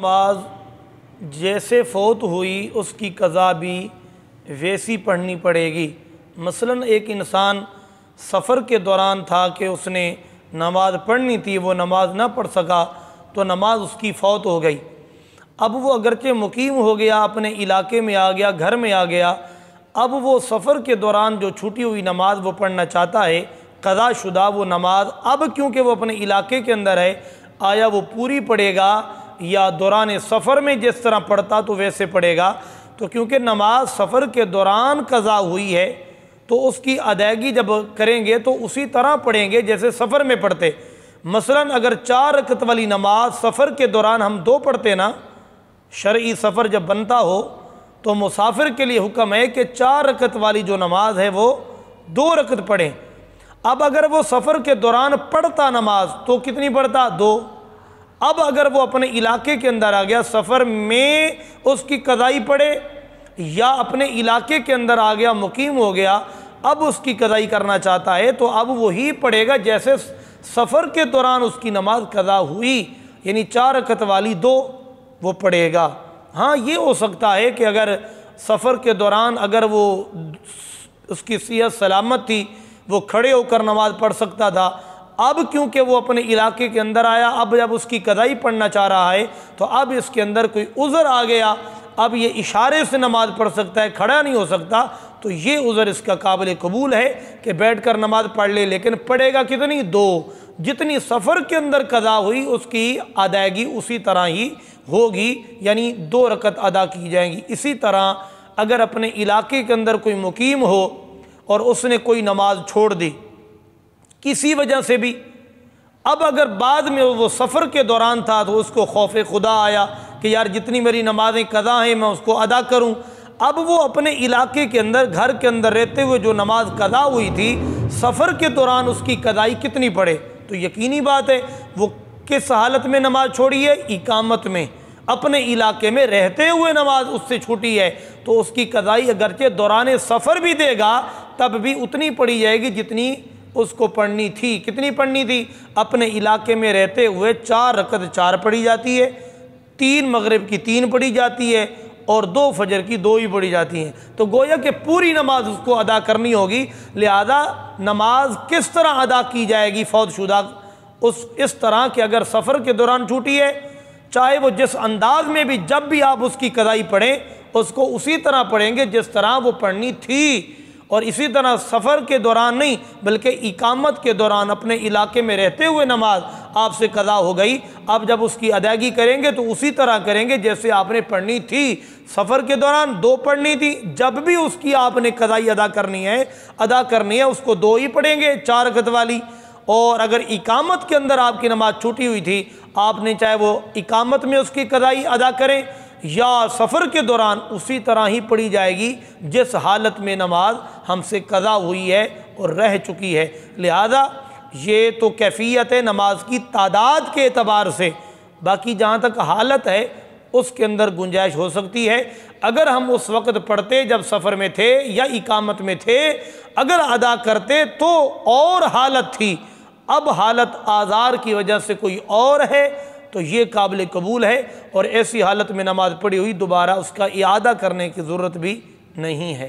नमाज जैसे फ़ौत हुई उसकी क़ज़ा भी वैसी पढ़नी पड़ेगी। मसलन एक इंसान सफ़र के दौरान था कि उसने नमाज़ पढ़नी थी, वो नमाज ना पढ़ सका तो नमाज उसकी फ़ौत हो गई। अब वो अगरचे मुकीम हो गया, अपने इलाके में आ गया, घर में आ गया, अब वो सफ़र के दौरान जो छूटी हुई नमाज वो पढ़ना चाहता है, क़ज़ा शुदा वो नमाज, अब क्योंकि वो अपने इलाके के अंदर है, आया वो पूरी पढ़ेगा या दौरान सफ़र में जिस तरह पढ़ता तो वैसे पढ़ेगा। तो क्योंकि नमाज सफ़र के दौरान क़ज़ा हुई है तो उसकी अदायगी जब करेंगे तो उसी तरह पढ़ेंगे जैसे सफ़र में पढ़ते। मसलन अगर 4 रकत वाली नमाज सफ़र के दौरान हम 2 पढ़ते ना, शरई सफ़र जब बनता हो तो मुसाफिर के लिए हुक्म है कि 4 रकत वाली जो नमाज है वो 2 रकत पढ़ें। अब अगर वो सफ़र के दौरान पढ़ता नमाज तो कितनी पढ़ता? 2। अब अगर वो अपने इलाके के अंदर आ गया, सफ़र में उसकी क़ज़ाई पढ़े या अपने इलाके के अंदर आ गया, मुकीम हो गया, अब उसकी क़ज़ाई करना चाहता है तो अब वही पढ़ेगा जैसे सफ़र के दौरान उसकी नमाज क़ज़ा हुई, यानी 4 रकत वाली 2 वो पढ़ेगा। हाँ, ये हो सकता है कि अगर सफ़र के दौरान अगर वो उसकी सेहत सलामत थी, वो खड़े होकर नमाज़ पढ़ सकता था, अब क्योंकि वो अपने इलाके के अंदर आया, अब जब उसकी क़ज़ाई पढ़ना चाह रहा है तो अब इसके अंदर कोई उज़र आ गया, अब ये इशारे से नमाज़ पढ़ सकता है, खड़ा नहीं हो सकता, तो ये उज़र इसका काबिल कबूल है कि बैठ कर नमाज़ पढ़ ले, लेकिन पढ़ेगा कितनी? 2। जितनी सफ़र के अंदर क़ज़ा हुई उसकी अदायगी उसी तरह ही होगी, यानी 2 रकत अदा की जाएंगी। इसी तरह अगर अपने इलाके के अंदर कोई मुकीम हो और उसने कोई नमाज छोड़ दी किसी वजह से भी, अब अगर बाद में वो सफ़र के दौरान था तो उसको खौफ खुदा आया कि यार जितनी मेरी नमाज़ें क़ज़ा हैं मैं उसको अदा करूं, अब वो अपने इलाके के अंदर घर के अंदर रहते हुए जो नमाज क़ज़ा हुई थी सफ़र के दौरान उसकी क़ज़ाई कितनी पड़े? तो यकीनी बात है वो किस हालत में नमाज छोड़ी है? इकामत में, अपने इलाके में रहते हुए नमाज उससे छूटी है तो उसकी क़ज़ाई अगरचे दौरान सफ़र भी देगा तब भी उतनी पड़ी जाएगी जितनी उसको पढ़नी थी। कितनी पढ़नी थी? अपने इलाके में रहते हुए 4 रकत 4 पढ़ी जाती है, 3 मगरिब की 3 पढ़ी जाती है और 2 फजर की 2 ही पढ़ी जाती हैं। तो गोया कि पूरी नमाज उसको अदा करनी होगी। लिहाजा नमाज किस तरह अदा की जाएगी फौत शुदा? इस तरह कि अगर सफ़र के दौरान छूटी है, चाहे वो जिस अंदाज में भी, जब भी आप उसकी क़ज़ाई पढ़ें उसको उसी तरह पढ़ेंगे जिस तरह वो पढ़नी थी। और इसी तरह सफ़र के दौरान नहीं बल्कि इकामत के दौरान अपने इलाके में रहते हुए नमाज आपसे क़ज़ा हो गई, अब जब उसकी अदायगी करेंगे तो उसी तरह करेंगे जैसे आपने पढ़नी थी। सफ़र के दौरान 2 पढ़नी थी, जब भी उसकी आपने क़ज़ाई अदा करनी है उसको 2 ही पढ़ेंगे, 4 रकत वाली। और अगर इकामत के अंदर आपकी नमाज छूटी हुई थी, आपने चाहे वो इकामत में उसकी क़ज़ाई अदा करें या सफ़र के दौरान, उसी तरह ही पढ़ी जाएगी जिस हालत में नमाज हमसे क़ज़ा हुई है और रह चुकी है। लिहाजा ये तो कैफियत है नमाज की तादाद के एतबार से, बाकी जहाँ तक हालत है उसके अंदर गुंजाइश हो सकती है। अगर हम उस वक़्त पढ़ते जब सफ़र में थे या इकामत में थे, अगर अदा करते तो और हालत थी, अब हालत आज़ार की वजह से कोई और है तो ये काबिल कबूल है और ऐसी हालत में नमाज पढ़ी हुई दोबारा उसका इआदा करने की ज़रूरत भी नहीं है।